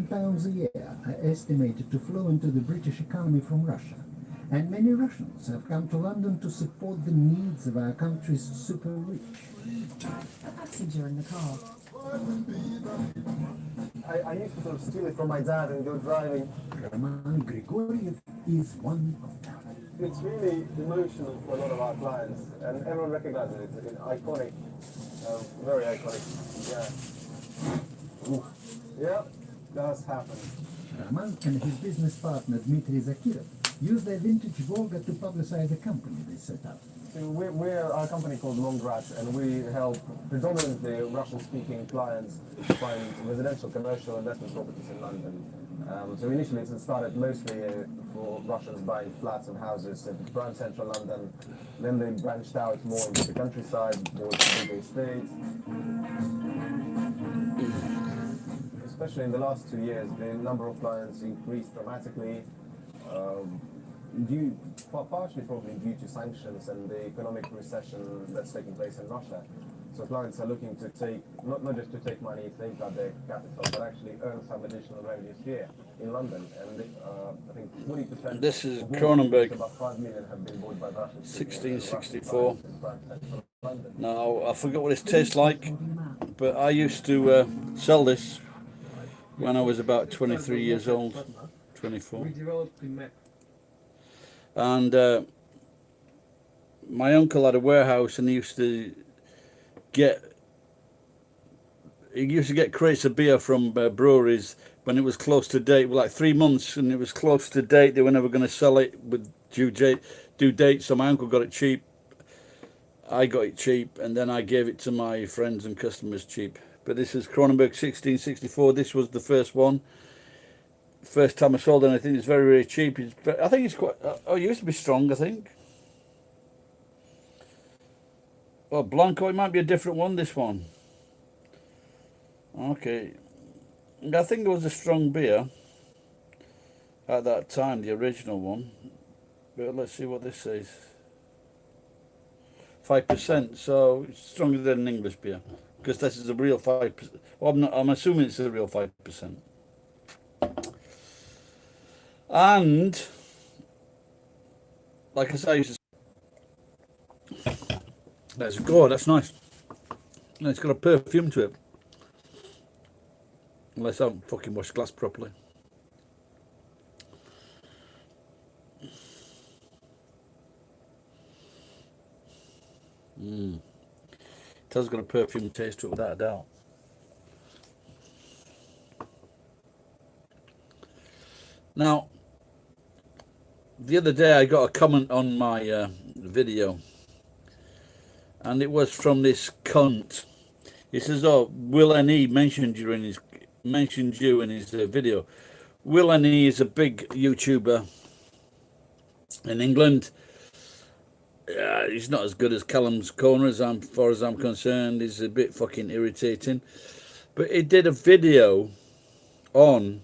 pounds a year are estimated to flow into the British economy from Russia, and many Russians have come to London to support the needs of our country's super rich. A passenger in the car. I used to sort of steal it from my dad and go driving. Roman Grigoriev is one of them. It's really emotional for a lot of our clients, and everyone recognizes it. It's iconic, very iconic. Yeah. Ooh. Yeah, does happen. Roman and his business partner Dmitry Zakirov used their vintage Volga to publicize the company they set up. We're a company called Longrat, and we help predominantly Russian-speaking clients find residential, commercial investment properties in London. So initially it started mostly for Russians buying flats and houses in prime central London. Then they branched out more into the countryside, bought bigger estates. Especially in the last 2 years, the number of clients increased dramatically. Partially probably due to sanctions and the economic recession that's taking place in Russia. So clients are looking to take, not just to take money if they've got their capital, but actually earn some additional revenues here in London. And I think 40%. This is Kronenburg, about 5 million have been bought by Russians. 1664. Now, I forgot what this tastes like, but I used to sell this when I was about 23 years old, 24. And my uncle had a warehouse, and he used to get crates of beer from breweries when it was close to date, like 3 months, and it was close to date. They were never going to sell it with due date, so my uncle got it cheap. I got it cheap, and then I gave it to my friends and customers cheap. But this is Kronenburg 1664. This was the first one. First time I sold anything. It's very, very cheap. I think it's quite. Oh, it used to be strong, I think. Oh, Blanco. It might be a different one. This one. Okay. I think it was a strong beer at that time, the original one. But let's see what this says. 5%. So it's stronger than an English beer, because this is a real 5%. Well, I'm assuming it's a real 5%. And like I say, that's good. That's nice. And it's got a perfume to it. Unless I don't fucking wash glass properly. It has got a perfume taste to it, without a doubt. Now, the other day I got a comment on my video, and it was from this cunt. He says, "Oh, Will N.E. mentioned you in his video." Will N.E. is a big YouTuber in England. He's not as good as Callum's Corner, as far as I'm concerned. He's a bit fucking irritating, but he did a video on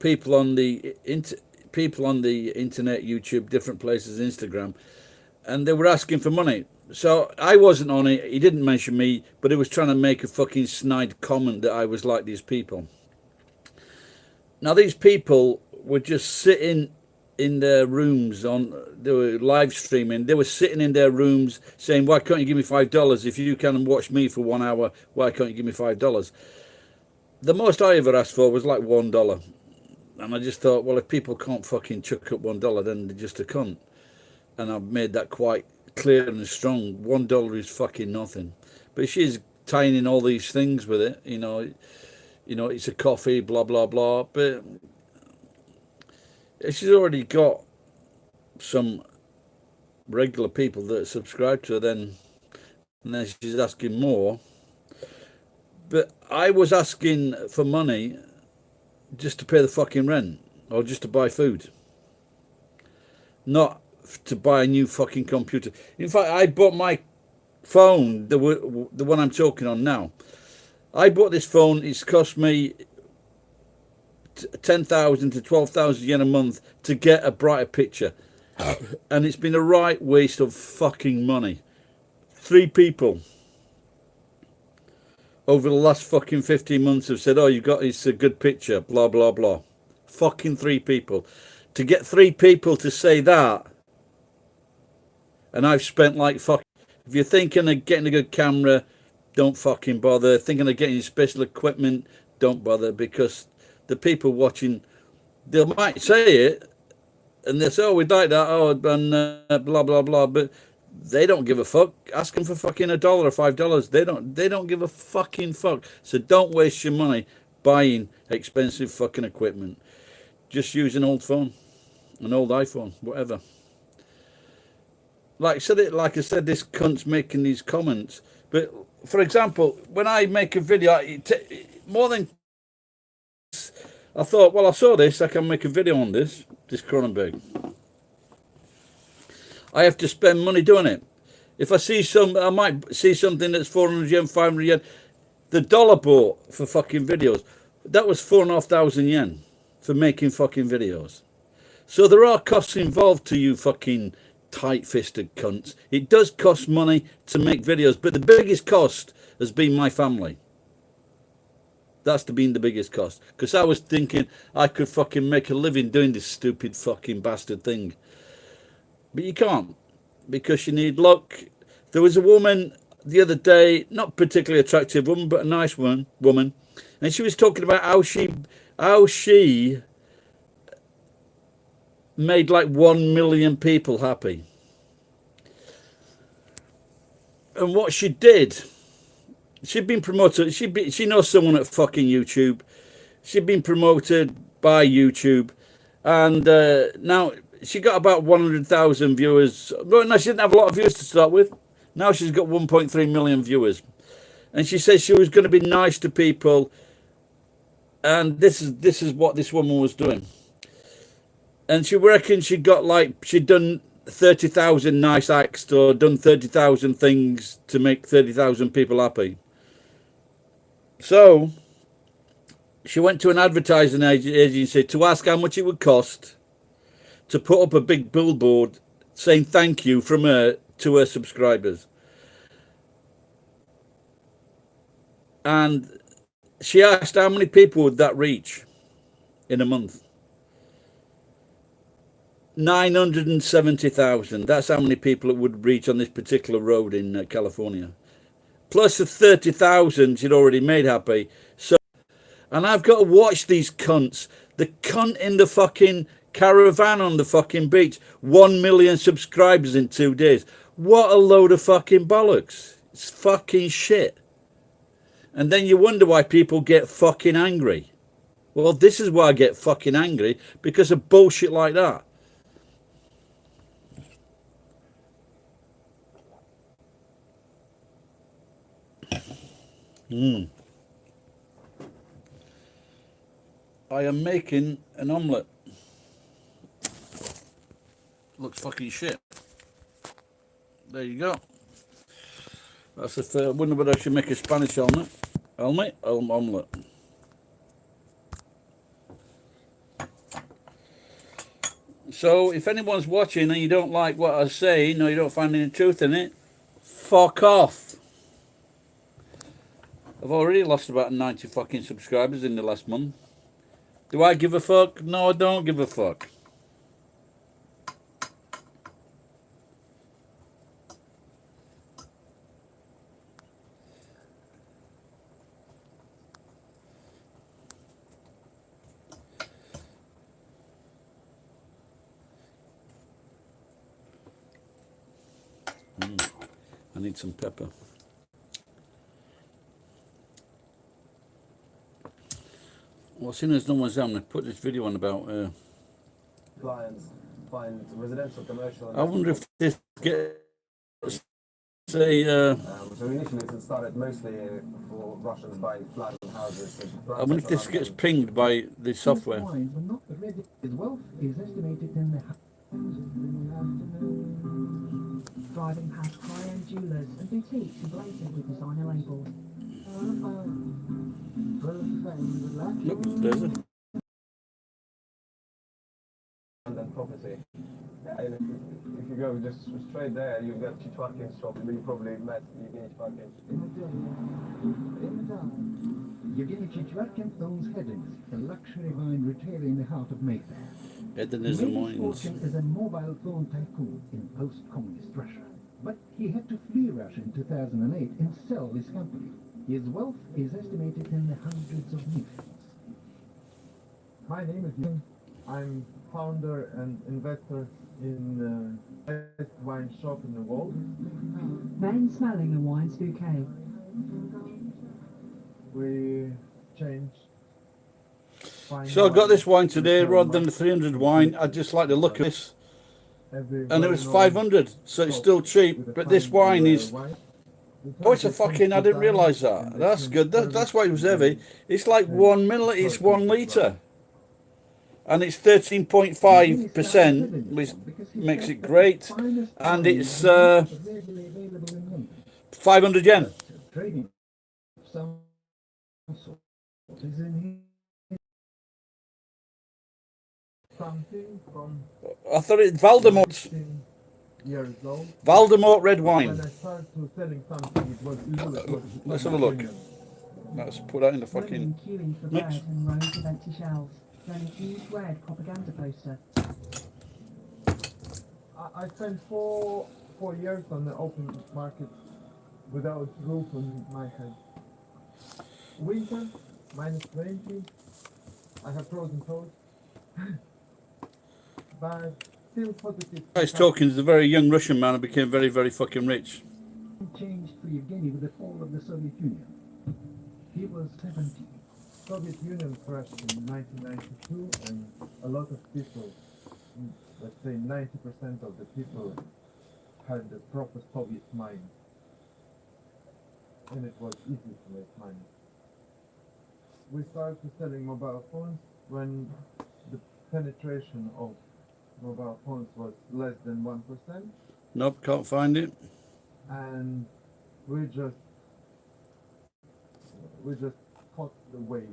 people on the internet, YouTube, different places, Instagram, and they were asking for money. So I wasn't on it. He didn't mention me, but he was trying to make a fucking snide comment that I was like these people. Now these people were just sitting in their rooms they were live streaming. They were sitting in their rooms saying, "Why can't you give me $5? If you can watch me for 1 hour, why can't you give me $5? The most I ever asked for was like $1. And I just thought, well, if people can't fucking chuck up $1, then they're just a cunt. And I've made that quite clear and strong. $1 is fucking nothing. But she's tying in all these things with it, you know, it's a coffee, blah, blah, blah. But she's already got some regular people that subscribe to her, and then she's asking more. But I was asking for money just to pay the fucking rent, or just to buy food, not to buy a new fucking computer. In fact, I bought my phone, the one I'm talking on now. I bought this phone. It's cost me 10,000 to 12,000 yen a month to get a brighter picture, and it's been a right waste of fucking money. 3 people over the last fucking 15 months have said, oh, you got it's a good picture, blah, blah, blah. Fucking 3 people. To get 3 people to say that, and I've spent like fuck. If you're thinking of getting a good camera, don't fucking bother. Thinking of getting special equipment, don't bother, because the people watching, they might say it, and they say, oh, we'd like that, oh, and blah, blah, blah, but they don't give a fuck. Ask them for fucking $1 or $5. They don't give a fucking fuck. So don't waste your money buying expensive fucking equipment. Just use an old phone, an old iPhone, whatever. Like I said, this cunt's making these comments. But for example, when I make a video, more than I thought, well, I saw this, I can make a video on this Kronenburg. I have to spend money doing it. If I might see something that's 400 yen, 500 yen. The dollar bought for fucking videos, that was 4,500 yen for making fucking videos. So there are costs involved to you fucking tight-fisted cunts. It does cost money to make videos, but the biggest cost has been my family. That's been the biggest cost. Because I was thinking I could fucking make a living doing this stupid fucking bastard thing. But you can't, because you need luck. There was a woman the other day, not particularly attractive woman, but a nice woman, and she was talking about how she made like 1 million people happy. And what she did, she'd been promoted, she knows someone at fucking YouTube. She'd been promoted by YouTube, and now she got about 100,000 viewers. Well, no, she didn't have a lot of viewers to start with. Now she's got 1.3 million viewers. And she said she was going to be nice to people. And this is what this woman was doing. And she reckoned she'd done 30,000 nice acts or done 30,000 things to make 30,000 people happy. So she went to an advertising agency to ask how much it would cost to put up a big billboard saying thank you from her to her subscribers. And she asked how many people would that reach in a month. 970,000. That's how many people it would reach on this particular road in California. Plus the 30,000 she'd already made happy. So, and I've got to watch these cunts. The cunt in the fucking caravan on the fucking beach. 1 million subscribers in 2 days. What a load of fucking bollocks. It's fucking shit. And then you wonder why people get fucking angry. Well, this is why I get fucking angry, because of bullshit like that. I am making an omelette. Looks fucking shit. There you go. That's the third. I wonder whether I should make a Spanish omelette. Omelette. So if anyone's watching and you don't like what I say, or you don't find any truth in it, fuck off. I've already lost about 90 fucking subscribers in the last month. Do I give a fuck? No, I don't give a fuck. I need some pepper. Well, seeing as no one's there, I'm going to put this video on about... Clients find residential, commercial... I wonder if this gets... Say... so initially it started mostly for Russians buying flat and houses. I wonder if this gets pinged by the software. His wealth is estimated in the... Driving past high-end jewellers and boutiques emblazoned with designer labels. Oops, there's it. And then property. And if you go just straight there, you've got Chichwakin's shop. You probably met Evgeny Chichwakin. Yevgeny Chichwakin owns Hedins, a luxury wine retailer in the heart of Mayfair. He Edinburgh made his Wines. fortune as a mobile phone tycoon in post-communist Russia. But he had to flee Russia in 2008 and sell his company. His wealth is estimated in the hundreds of millions. My name is Jim. I'm founder and investor in the best wine shop in the world. Men smelling a wine's bouquet. We change. So I got this wine today rather than the 300 wine. I'd just like to look at this. And it was 500, so it's still cheap. But this wine is... Oh, it's a fucking... I didn't realise that. That's good. That's why it was heavy. It's like 1 milliliter. It's 1 litre. And it's 13.5%, which makes it great. And it's 500 yen. Trading some sort is in Something from I thought it Valdemort. 15 years old. Valdemort red When wine. I started to selling something, it was illegal. Let's have a look. Let's put that in the fucking... Women queuing for Mix. bread and rows of empty shelves. Then a huge red propaganda poster. I spent four years on the open market without roof on my head. Winter, -20. I have frozen toes. But still positive. He's talking to the very young Russian man who became very, very fucking rich. changed for Yevgeny with the fall of the Soviet Union. He was 17. Soviet Union crashed in 1992 and a lot of people, let's say 90% of the people had the proper Soviet mind. And it was easy to make money. We started selling mobile phones when the penetration of mobile phones was less than 1%, Nope, can't find it. and we just caught the wave.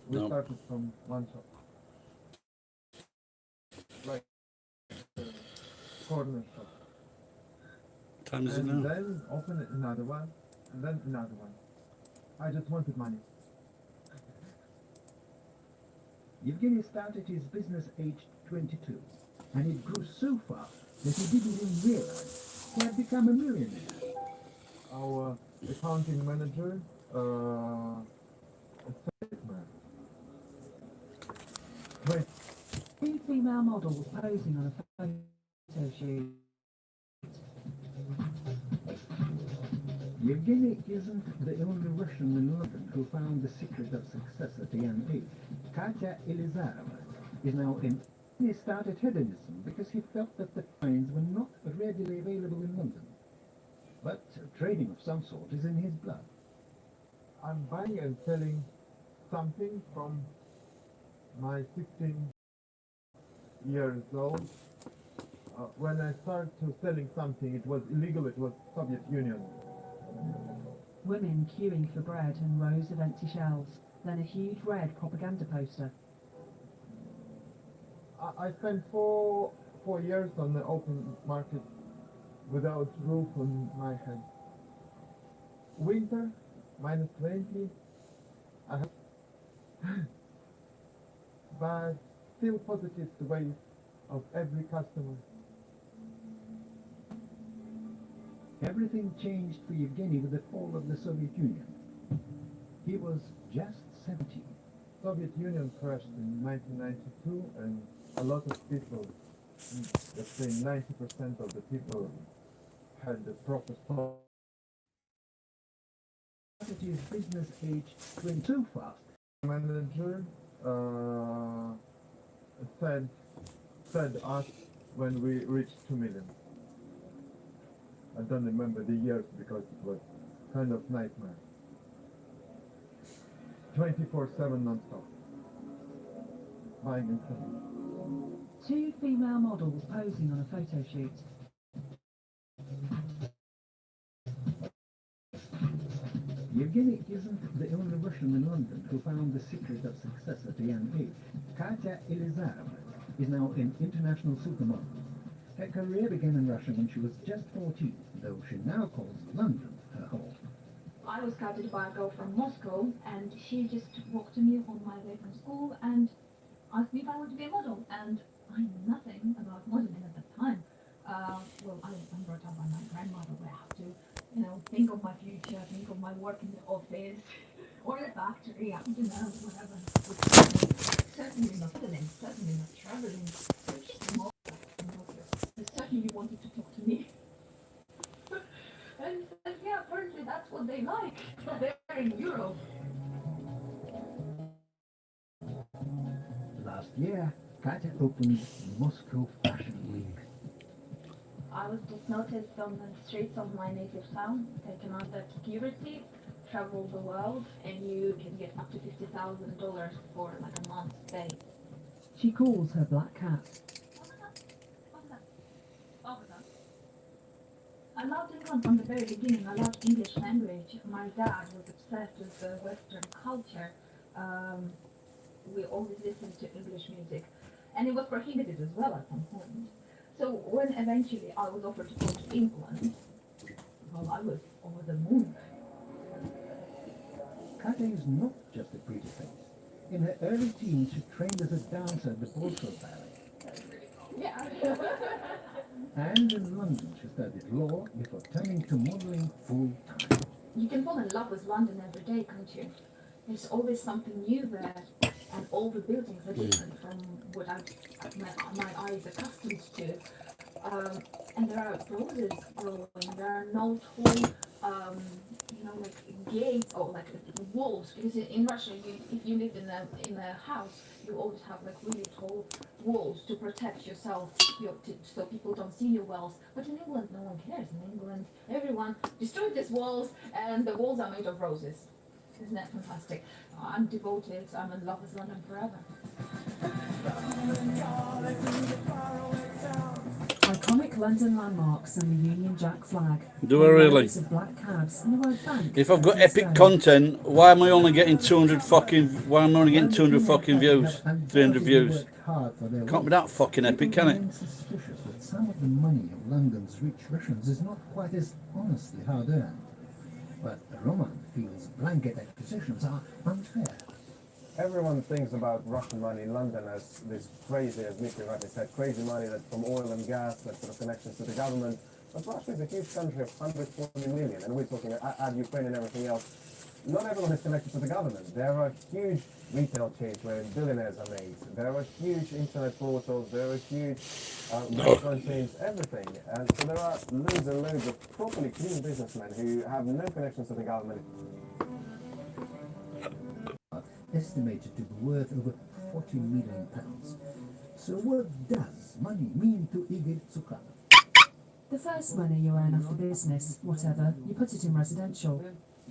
We No. started from one shop, like corner shop, Time is it and now? then open another one, and then another one. I just wanted money. Yevgeny started his business aged 22, and it grew so fast that he didn't even realize he had become a millionaire. Our accounting manager, a salesman. Wait, Two female models posing on a photo shoot. Yevgeny isn't the only Russian in London who found the secret of success at a young age. Katya Elizarova is now in. He started hedonism because he felt that the finds were not readily available in London. But trading of some sort is in his blood. I'm buying and selling something from my 16 years old. When I started to selling something, it was illegal, it was Soviet Union. Women queuing for bread and rows of empty shelves. Then a huge red propaganda poster. I spent four years on the open market without roof on my head. Winter, -20. I have but still positive the way of every customer. Everything changed for Yevgeny with the fall of the Soviet Union. He was just 17. Soviet Union crashed in 1992 and a lot of people, let's say 90% of the people had the proper stock. Started his business age 20 so fast. Manager said us when we reached 2 million. I don't remember the years because it was kind of nightmare. 24/7 non-stop. Buying and selling. Two female models posing on a photo shoot. Yevgeny isn't the only Russian in London who found the secret of success at a young age. Katya Elizarova is now an international supermodel. Her career began in Russia when she was just 14, though she now calls London her home. I was scouted by a girl from Moscow, and she just walked to me on my way from school and asked me if I wanted to be a model. And I knew nothing about modeling at the time. I'm brought up by my grandmother where I have to, think of my future, think of my work in the office or in the factory, whatever. Certainly not modeling, certainly not traveling. Just model. They certainly wanted to talk to me. And yeah, apparently that's what they like. They're in Europe. Last year, Katya opened Moscow Fashion Week. I was just noticed on the streets of my native town, taken under security, travel the world, and you can get up to $50,000 for like a month's stay. She calls her black cat. I loved England from the very beginning. I loved English language. My dad was obsessed with the Western culture. We always listened to English music, and it was prohibited as well at some point. So when eventually I was offered to go to England, well, I was over the moon. Katya is not just a pretty face. In her early teens, she trained as a dancer at the Bolshoi Ballet. Yeah. And in London, she studied law before turning to modeling full time. You can fall in love with London every day, can't you? There's always something new there, and all the buildings are different from what my eyes accustomed to. And there are roses growing. There are no tall, like gates or like walls. Because in Russia, if you live in a house, you always have like really tall walls to protect yourself, so people don't see your walls. But in England, no one cares. In England, everyone destroyed these walls, and the walls are made of roses. Isn't that fantastic? I'm devoted. I'm in love with London forever. Iconic London landmarks and the Union Jack flag. Do I really? Rows of black cabs and the word bank. If I've got epic content, why am I only getting 200 fucking? Why am I only getting 200 fucking views? 300 views. Can't be that fucking epic, can it? Suspicious that some of the money of London's rich Russians is not quite as honestly hard-earned. But Roman feels blanket accusations are unfair. Everyone thinks about Russian money in London as this crazy, as Mickey rightly said, crazy money that from oil and gas, that sort of connections to the government. But Russia is a huge country of 140 million, and we're talking add Ukraine and everything else. Not everyone is connected to the government. There are huge retail chains where billionaires are made. There are huge internet portals. There are huge restaurant chains, everything. And so there are loads and loads of properly clean businessmen who have no connections to the government. Estimated to be worth over £40 million. So what does money mean to Igor Tsukhanov? The first money you earn after business, whatever, you put it in residential.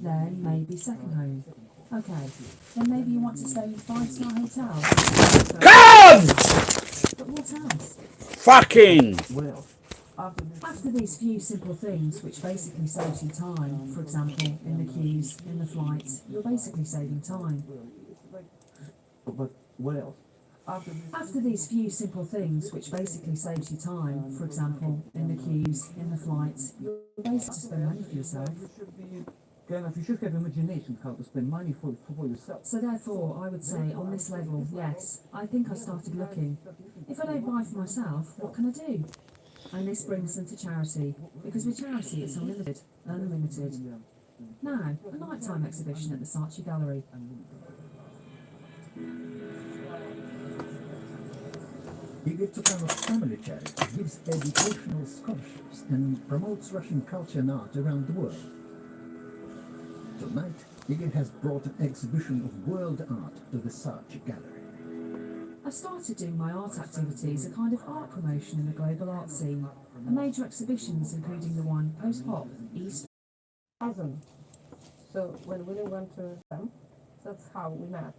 Then maybe second home. Okay, then maybe you want to stay in 5-star hotel. God! But what else? Fucking! Well, After these few simple things, which basically saves you time, for example, in the queues, in the flights, you're basically saving time. but what else? After these few simple things, which basically saves you time, for example, in the queues, in the flights, you're basically to spend money for yourself. You should have imagination how to spend money for yourself. So therefore, I would say, on this level, yes, I think I started looking. If I don't buy for myself, what can I do? And this brings them to charity, because with charity it's unlimited. Now, a nighttime exhibition at the Saatchi Gallery. Igor Tsukhanov's family charity gives educational scholarships and promotes Russian culture and art around the world. Tonight, Igor has brought an exhibition of world art to the Saatchi Gallery. I started doing my art activities, a kind of art promotion in the global art scene, and major exhibitions including the one post-pop, East. So when we went to them, that's how we met.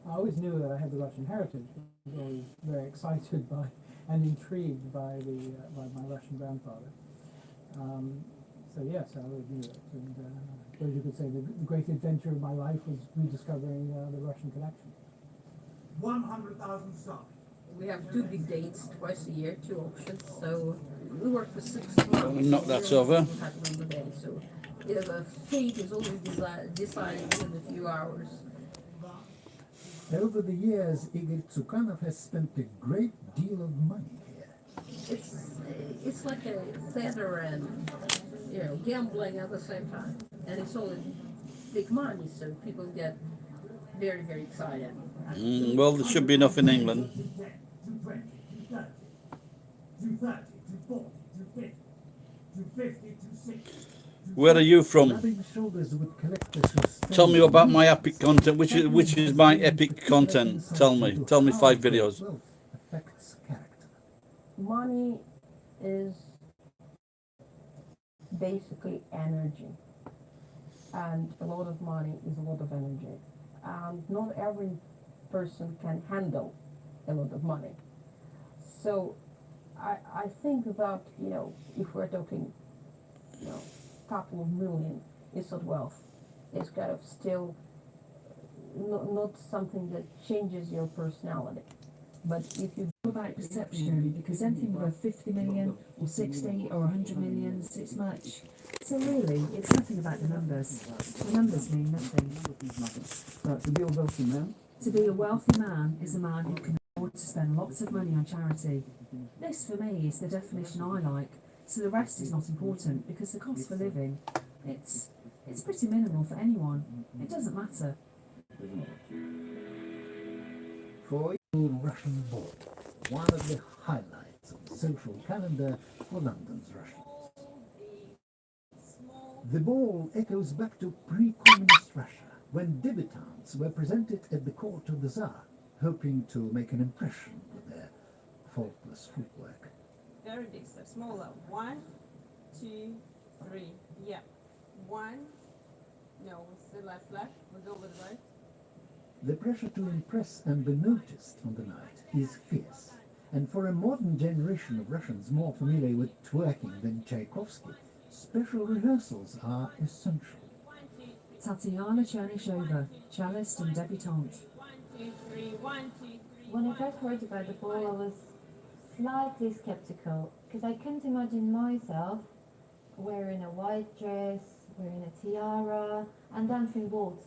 I always knew that I had the Russian heritage. I was always very excited by and intrigued by my Russian grandfather. So yes, I always knew it. And suppose you could say the great adventure of my life was rediscovering the Russian connection. 100,000 stock. We have two big dates twice a year, two auctions. So we work for 6 months. Knock that We over. don't have number day, so the fate is always decided within a few hours. Over the years, Igor Tsukhanov has spent a great deal of money here. It's like a theater and gambling at the same time, and it's all big money, so people get very, very excited. Well, there should be enough in England. 220, 230, 240, 250, 250, 260. Where are you from? Rubbing shoulders with collectors who spend Tell me about my epic content. Which is my epic content? Tell me. Tell me 5 videos. wealth affects character. Money is basically energy, and a lot of money is a lot of energy, and not every person can handle a lot of money. So I think that, if we're talking, couple of million, it's not wealth. It's kind of still not something that changes your personality. But if you About perception, because anything above 50 million or 60 or 100 million, it's much. So really, it's nothing about the numbers. The numbers mean nothing. To be a wealthy man, To be a wealthy man is a man who can afford to spend lots of money on charity. This, for me, is the definition I like. So the rest is not important, because the cost for living, it's pretty minimal for anyone. It doesn't matter. for Russian Ball, one of the highlights of the social calendar for London's Russians. The ball echoes back to pre-communist Russia, when debutantes were presented at the court of the Tsar, hoping to make an impression with their faultless footwork. Very big step, smaller. 1, 2, 3. Yeah. 1. No, it's the left. We go with the right. The pressure to impress and be noticed on the night is fierce, and for a modern generation of Russians more familiar with twerking than Tchaikovsky, special rehearsals are essential. Tatiana Chernyshova, cellist and debutante. 1, 2, 3. 1, 2, 3. When I first heard about the ball, I was slightly skeptical, because I couldn't imagine myself wearing a white dress, wearing a tiara, and dancing waltz.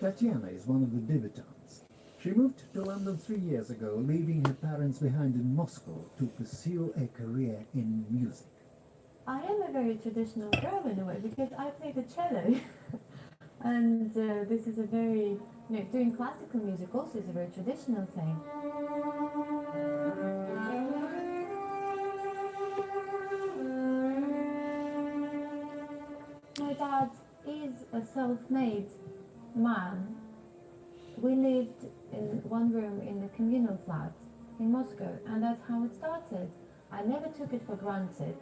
Tatiana is one of the debutantes. She moved to London 3 years ago, leaving her parents behind in Moscow to pursue a career in music. I am a very traditional girl in a way, because I play the cello. And this is a very, doing classical music also is a very traditional thing. My dad is a self-made man. We lived in one room in a communal flat in Moscow, and that's how it started. I never took it for granted.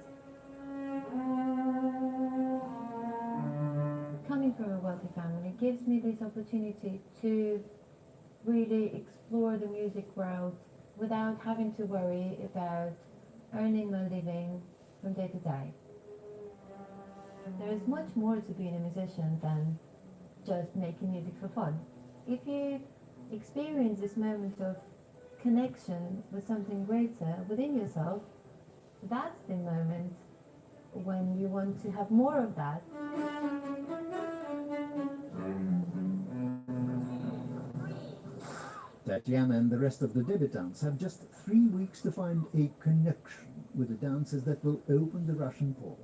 Coming from a wealthy family gives me this opportunity to really explore the music world without having to worry about earning my living from day to day. There is much more to being a musician than just making music for fun. If you experience this moment of connection with something greater within yourself, that's the moment when you want to have more of that. Tatiana and the rest of the debutantes have just 3 weeks to find a connection with the dancers that will open the Russian ball.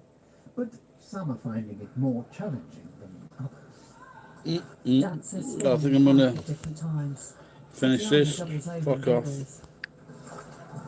But some are finding it more challenging than others. Dancers I think I'm gonna at different times. finish Tatiana this. doubles over Fuck in off. doubles.